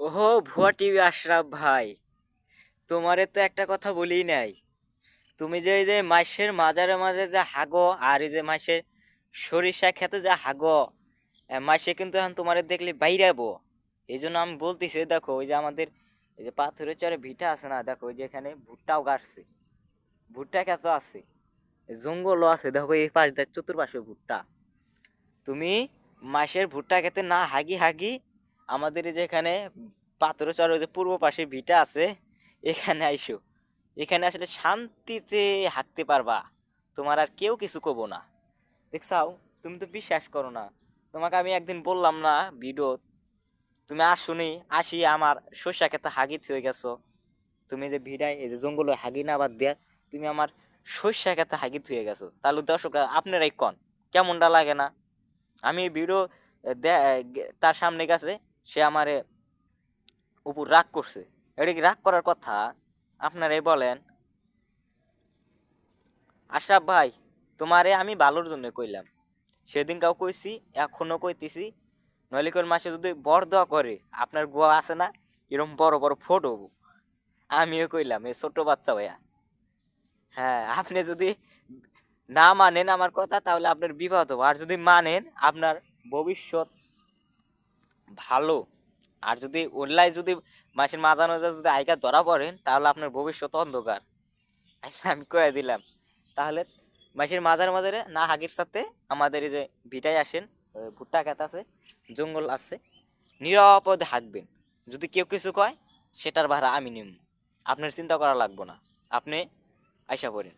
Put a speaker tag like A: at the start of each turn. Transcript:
A: ওহো ভুয়া টিভি আশরাফ ভাই, তোমারে তো একটা কথা বলি নাই। তুমি যে এই যে মাসের মাঝারে মাঝে যে হাগো আর এই যে মাসের সরিষা খেতে যে হাগো, মাসে কিন্তু এখন তোমারে দেখলে বাইরাবো। এই জন্য আমি বলতেছি, দেখো ওই যে আমাদের এই যে পাথরের চরে ভিটা আছে না, দেখো ওই যে এখানে ভুট্টাও গাছছে, ভুট্টা খেত আছে, জঙ্গলও আছে, দেখো এই পাশ দেখ চতুর্পাশে ভুট্টা। তুমি মাসের ভুট্টা খেতে না হাগি হাগি আমাদের এই যে এখানে পাথরের চর যে পূর্ব পাশে ভিটা আছে, এখানে আইসো। এখানে আসলে শান্তিতে হাঁটতে পারবা, তোমার আর কেউ কিছু কব না। দেখছাও, তুমি তো বিশ্বাস করো না। তোমাকে আমি একদিন বললাম না ভিডিও, তুমি আসুনি, আসি আমার শস্য খেতে হাগিত হয়ে গেছো। তুমি যে ভিড়ায় এই যে জঙ্গলে হাগি না বাদ দিয়া তুমি আমার শস্য খেতে হাগিত হয়ে গেছো, তাহলে দর্শকরা আপনারাই কন কেমনটা লাগে না? আমি ভিডিও তার সামনে গেছে, সে আমারে উপর রাগ করছে। এটা কি রাগ করার কথা? আপনারাই বলেন। আশরাফ ভাই, তোমারে আমি ভালোর জন্য কইলাম, সেদিন কাউ কইছি, এখনো কইতেছি। নইলে কোন মাসে যদি বর দোয়া করে, আপনার গোয়া আছে না, এরকম বড় বড় ফটো আমিও কইলাম, এ ছোট বাচ্চা ভাইয়া। হ্যাঁ, আপনি যদি না মানেন আমার কথা, তাহলে আপনার বিপদ হবে। আর যদি মানেন, আপনার ভবিষ্যৎ ভালো। আর যদি ওল্লাই যদি মাসের মাঝানো যদি আইকা ধরা পড়েন, তাহলে আপনার ভবিষ্যৎ অন্ধকার। আচ্ছা, আমি কয়ে দিলাম। তাহলে মাসের মাঝার মাঝারে না হাগির সাথে আমাদের এই যে ভিটায় আসেন, ভুট্টা খেত আছে, জঙ্গল আছে, নিরাপদে হাঁকবেন। যদি কেউ কিছু কয়, সেটার ভাড়া আমি নিব, আপনার চিন্তা করা লাগবো না। আপনি আইসা পড়েন।